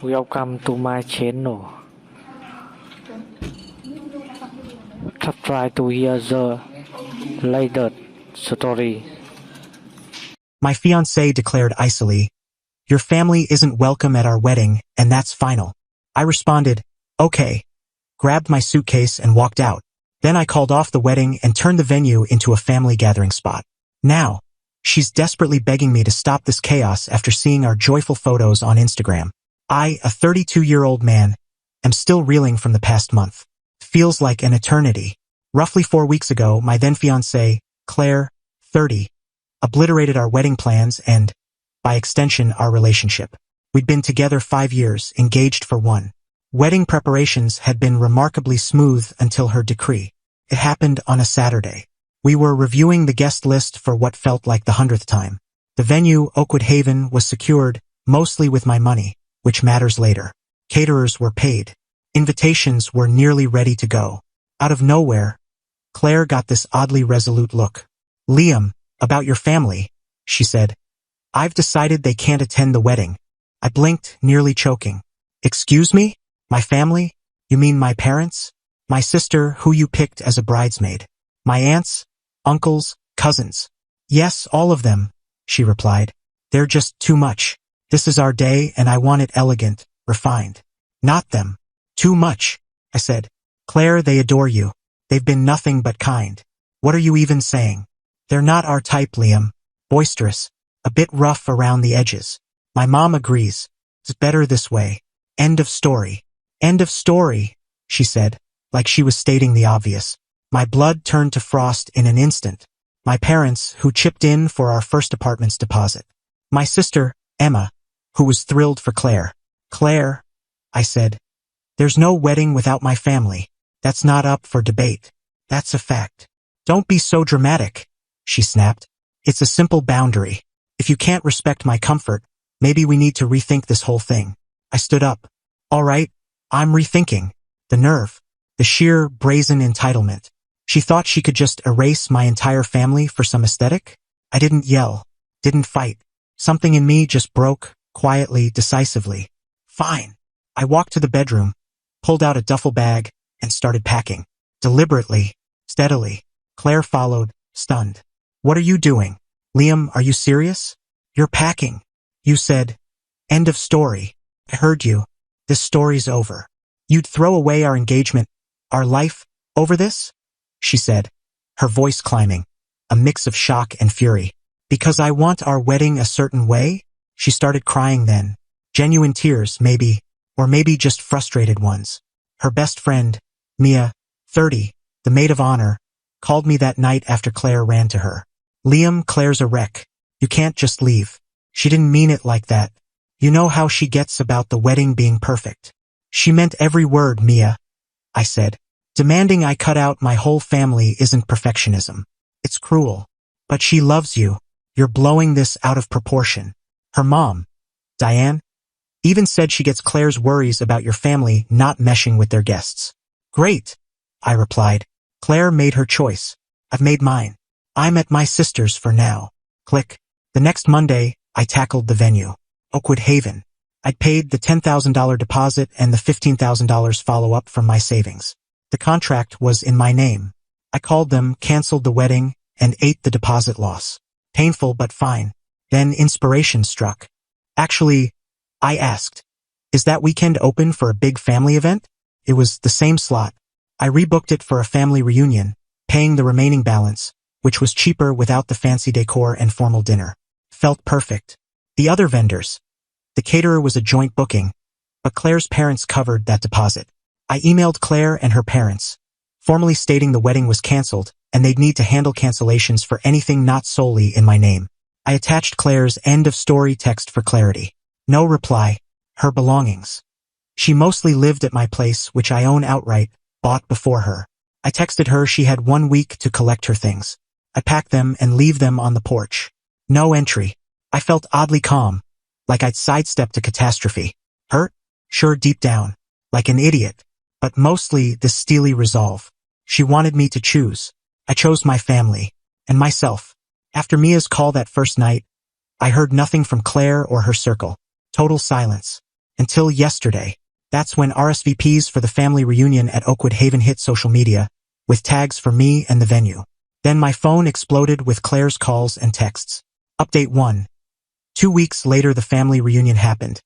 Welcome to my channel. Try to hear the latest story. My fiancée declared icily, "Your family isn't welcome at our wedding, and that's final." I responded, "Okay," grabbed my suitcase and walked out. Then I called off the wedding and turned the venue into a family gathering spot. Now, she's desperately begging me to stop this chaos after seeing our joyful photos on Instagram. I, a 32-year-old man, am still reeling from the past month. Feels like an eternity. Roughly 4 weeks ago, my then fiancée, Claire, 30, obliterated our wedding plans and, by extension, our relationship. We'd been together 5 years, engaged for 1. Wedding preparations had been remarkably smooth until her decree. It happened on a Saturday. We were reviewing the guest list for what felt like the 100th time. The venue, Oakwood Haven, was secured, mostly with my money, which matters later. Caterers were paid. Invitations were nearly ready to go. Out of nowhere, Claire got this oddly resolute look. "Liam, about your family," she said. "I've decided they can't attend the wedding." I blinked, nearly choking. "Excuse me? My family? You mean my parents? My sister, who you picked as a bridesmaid? My aunts, uncles, cousins?" "Yes, all of them," she replied. "They're just too much. This is our day and I want it elegant, refined." "Not them. Too much," I said. "Claire, they adore you. They've been nothing but kind. What are you even saying? They're not our type, Liam. Boisterous. A bit rough around the edges. My mom agrees. It's better this way. End of story." "End of story," she said, like she was stating the obvious. My blood turned to frost in an instant. My parents, who chipped in for our first apartment's deposit. My sister, Emma, who was thrilled for Claire. "Claire," I said, "there's no wedding without my family. That's not up for debate. That's a fact." "Don't be so dramatic," she snapped. "It's a simple boundary. If you can't respect my comfort, maybe we need to rethink this whole thing." I stood up. "All right, I'm rethinking." The nerve. The sheer, brazen entitlement. She thought she could just erase my entire family for some aesthetic? I didn't yell. Didn't fight. Something in me just broke, quietly, decisively. "Fine." I walked to the bedroom, pulled out a duffel bag, and started packing. Deliberately, steadily. Claire followed, stunned. "What are you doing? Liam, are you serious? You're packing. You said, 'End of story.'" "I heard you. This story's over. You'd throw away our engagement, our life, over this?" she said, her voice climbing, a mix of shock and fury. "Because I want our wedding a certain way?" She started crying then. Genuine tears, maybe, or maybe just frustrated ones. Her best friend, Mia, 30, the maid of honor, called me that night after Claire ran to her. "Liam, Claire's a wreck. You can't just leave. She didn't mean it like that. You know how she gets about the wedding being perfect." "She meant every word, Mia," I said. "Demanding I cut out my whole family isn't perfectionism. It's cruel. But she loves you. You're blowing this out of proportion." Her mom, Diane, even said she gets Claire's worries about your family not meshing with their guests. "Great," I replied. "Claire made her choice. I've made mine. I'm at my sister's for now." Click. The next Monday, I tackled the venue. Oakwood Haven. I'd paid the $10,000 deposit and the $15,000 follow-up from my savings. The contract was in my name. I called them, canceled the wedding, and ate the deposit loss. Painful but fine. Then inspiration struck. "Actually," I asked, "is that weekend open for a big family event?" It was the same slot. I rebooked it for a family reunion, paying the remaining balance, which was cheaper without the fancy decor and formal dinner. Felt perfect. The other vendors. The caterer was a joint booking, but Claire's parents covered that deposit. I emailed Claire and her parents, formally stating the wedding was canceled and they'd need to handle cancellations for anything not solely in my name. I attached Claire's end of story text for clarity. No reply. Her belongings. She mostly lived at my place, which I own outright, bought before her. I texted her she had 1 week to collect her things. I pack them and leave them on the porch. No entry. I felt oddly calm, like I'd sidestepped a catastrophe. Hurt? Sure, deep down. Like an idiot. But mostly this steely resolve. She wanted me to choose. I chose my family. And myself. After Mia's call that first night, I heard nothing from Claire or her circle. Total silence. Until yesterday. That's when RSVPs for the family reunion at Oakwood Haven hit social media, with tags for me and the venue. Then my phone exploded with Claire's calls and texts. Update 1. 2 weeks later the family reunion happened.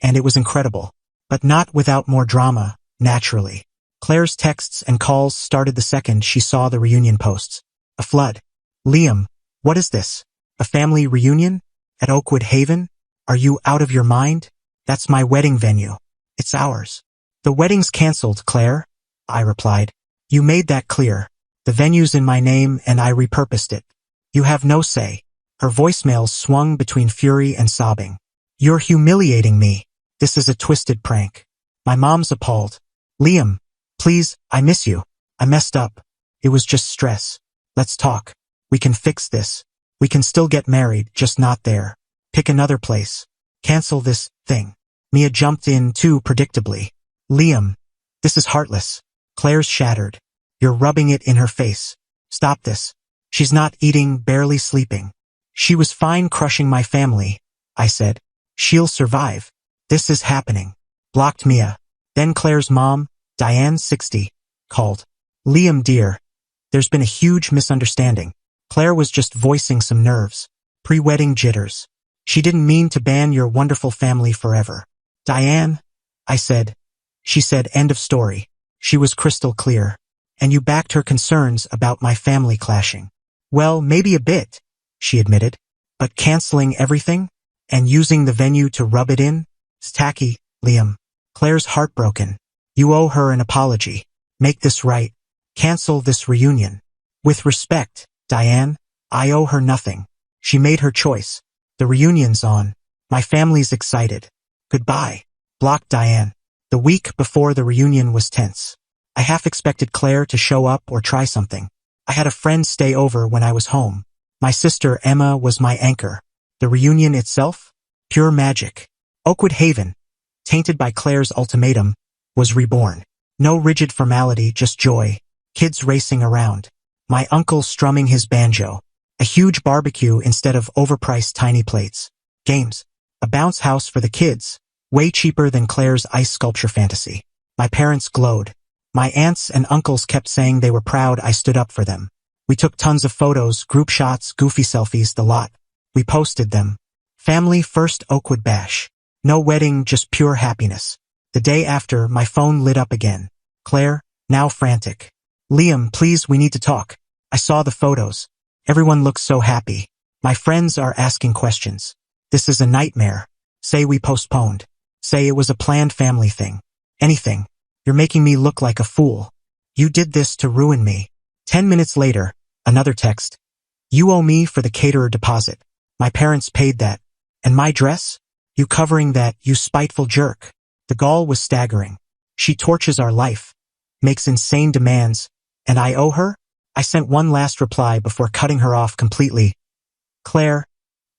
And it was incredible. But not without more drama, naturally. Claire's texts and calls started the second she saw the reunion posts. A flood. Liam, what is this? A family reunion? At Oakwood Haven? Are you out of your mind? That's my wedding venue. It's ours. The wedding's cancelled, Claire, I replied. You made that clear. The venue's in my name and I repurposed it. You have no say. Her voicemails swung between fury and sobbing. You're humiliating me. This is a twisted prank. My mom's appalled. Liam, please, I miss you. I messed up. It was just stress. Let's talk. We can fix this. We can still get married, just not there. Pick another place. Cancel this thing. Mia jumped in too predictably. Liam, this is heartless. Claire's shattered. You're rubbing it in her face. Stop this. She's not eating, barely sleeping. She was fine crushing my family, I said. She'll survive. This is happening. Blocked Mia. Then Claire's mom, Diane 60, called. Liam dear, there's been a huge misunderstanding. Claire was just voicing some nerves. Pre-wedding jitters. She didn't mean to ban your wonderful family forever. Diane, I said. She said end of story. She was crystal clear. And you backed her concerns about my family clashing. Well, maybe a bit, she admitted. But canceling everything? And using the venue to rub it in? It's tacky, Liam. Claire's heartbroken. You owe her an apology. Make this right. Cancel this reunion. With respect, Diane, I owe her nothing. She made her choice. The reunion's on. My family's excited. Goodbye. Blocked Diane. The week before the reunion was tense. I half expected Claire to show up or try something. I had a friend stay over when I was home. My sister Emma was my anchor. The reunion itself? Pure magic. Oakwood Haven, tainted by Claire's ultimatum, was reborn. No rigid formality, just joy. Kids racing around. My uncle strumming his banjo. A huge barbecue instead of overpriced tiny plates. Games. A bounce house for the kids. Way cheaper than Claire's ice sculpture fantasy. My parents glowed. My aunts and uncles kept saying they were proud I stood up for them. We took tons of photos, group shots, goofy selfies, the lot. We posted them. Family first Oakwood bash. No wedding, just pure happiness. The day after, my phone lit up again. Claire, now frantic. Liam, please, we need to talk. I saw the photos. Everyone looks so happy. My friends are asking questions. This is a nightmare. Say we postponed. Say it was a planned family thing. Anything. You're making me look like a fool. You did this to ruin me. 10 minutes later, another text. You owe me for the caterer deposit. My parents paid that. And my dress? You covering that, you spiteful jerk. The gall was staggering. She torches our life. Makes insane demands. And I owe her? I sent one last reply before cutting her off completely. Claire,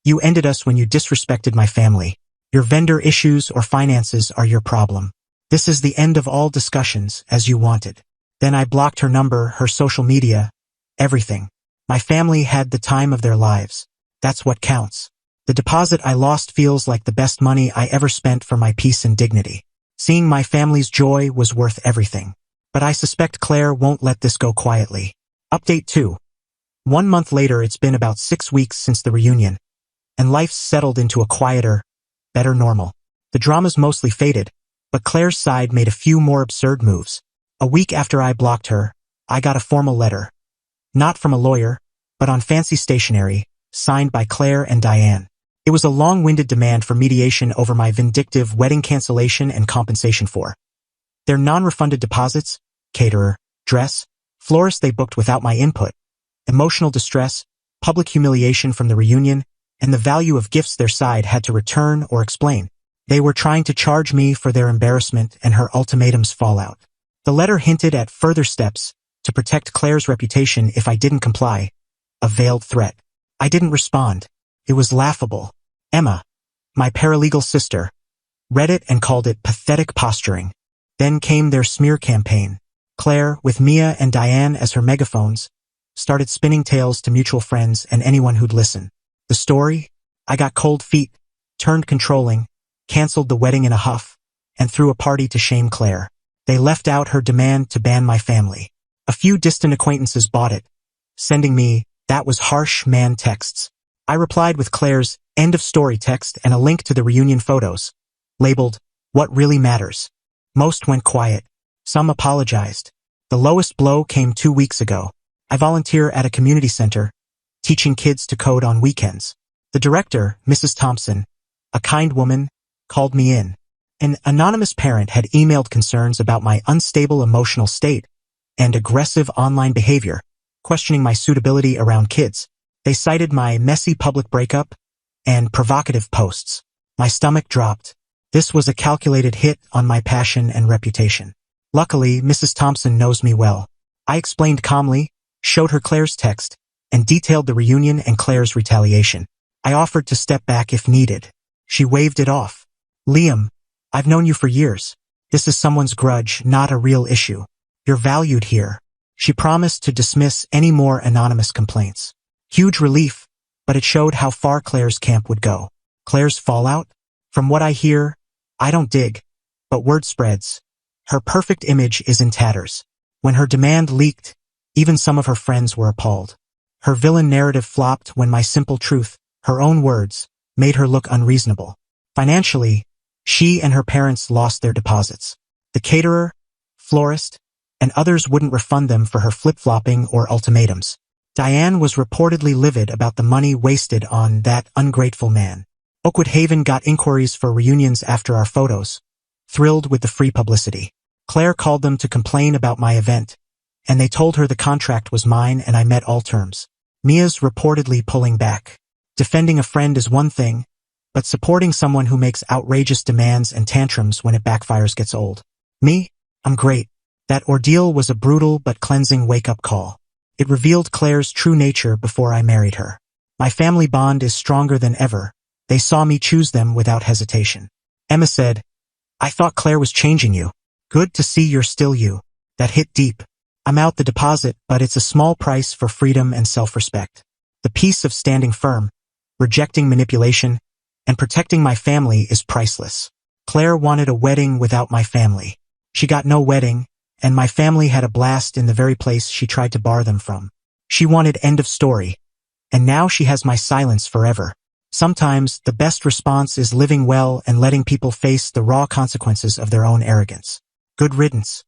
you ended us when you disrespected my family. Your vendor issues or finances are your problem. This is the end of all discussions, as you wanted. Then I blocked her number, her social media, everything. My family had the time of their lives. That's what counts. The deposit I lost feels like the best money I ever spent for my peace and dignity. Seeing my family's joy was worth everything. But I suspect Claire won't let this go quietly. Update 2. 1 month later, it's been about 6 weeks since the reunion, and life's settled into a quieter, better normal. The drama's mostly faded, but Claire's side made a few more absurd moves. A week after I blocked her, I got a formal letter. Not from a lawyer, but on fancy stationery, signed by Claire and Diane. It was a long-winded demand for mediation over my vindictive wedding cancellation and compensation for their non-refunded deposits, caterer, dress, florist they booked without my input, emotional distress, public humiliation from the reunion, and the value of gifts their side had to return or explain. They were trying to charge me for their embarrassment and her ultimatum's fallout. The letter hinted at further steps to protect Claire's reputation if I didn't comply, a veiled threat. I didn't respond. It was laughable. Emma, my paralegal sister, read it and called it pathetic posturing. Then came their smear campaign. Claire, with Mia and Diane as her megaphones, started spinning tales to mutual friends and anyone who'd listen. The story? I got cold feet, turned controlling, canceled the wedding in a huff, and threw a party to shame Claire. They left out her demand to ban my family. A few distant acquaintances bought it, sending me, "That was harsh, man" texts. I replied with Claire's end of story text and a link to the reunion photos, labeled, "What really matters." Most went quiet. Some apologized. The lowest blow came 2 weeks ago. I volunteer at a community center, teaching kids to code on weekends. The director, Mrs. Thompson, a kind woman, called me in. An anonymous parent had emailed concerns about my unstable emotional state and aggressive online behavior, questioning my suitability around kids. They cited my messy public breakup and provocative posts. My stomach dropped. This was a calculated hit on my passion and reputation. Luckily, Mrs. Thompson knows me well. I explained calmly, showed her Claire's text, and detailed the reunion and Claire's retaliation. I offered to step back if needed. She waved it off. "Liam, I've known you for years. This is someone's grudge, not a real issue. You're valued here." She promised to dismiss any more anonymous complaints. Huge relief, but it showed how far Claire's camp would go. Claire's fallout? From what I hear, I don't dig, but word spreads. Her perfect image is in tatters. When her demand leaked, even some of her friends were appalled. Her villain narrative flopped when my simple truth, her own words, made her look unreasonable. Financially, she and her parents lost their deposits. The caterer, florist, and others wouldn't refund them for her flip-flopping or ultimatums. Diane was reportedly livid about the money wasted on that ungrateful man. Oakwood Haven got inquiries for reunions after our photos, thrilled with the free publicity. Claire called them to complain about my event, and they told her the contract was mine and I met all terms. Mia's reportedly pulling back. Defending a friend is one thing, but supporting someone who makes outrageous demands and tantrums when it backfires gets old. Me? I'm great. That ordeal was a brutal but cleansing wake-up call. It revealed Claire's true nature before I married her. My family bond is stronger than ever. They saw me choose them without hesitation. Emma said, "I thought Claire was changing you. Good to see you're still you." That hit deep. I'm out the deposit, but it's a small price for freedom and self-respect. The peace of standing firm, rejecting manipulation, and protecting my family is priceless. Claire wanted a wedding without my family. She got no wedding, and my family had a blast in the very place she tried to bar them from. She wanted end of story, and now she has my silence forever. Sometimes, the best response is living well and letting people face the raw consequences of their own arrogance. Good riddance.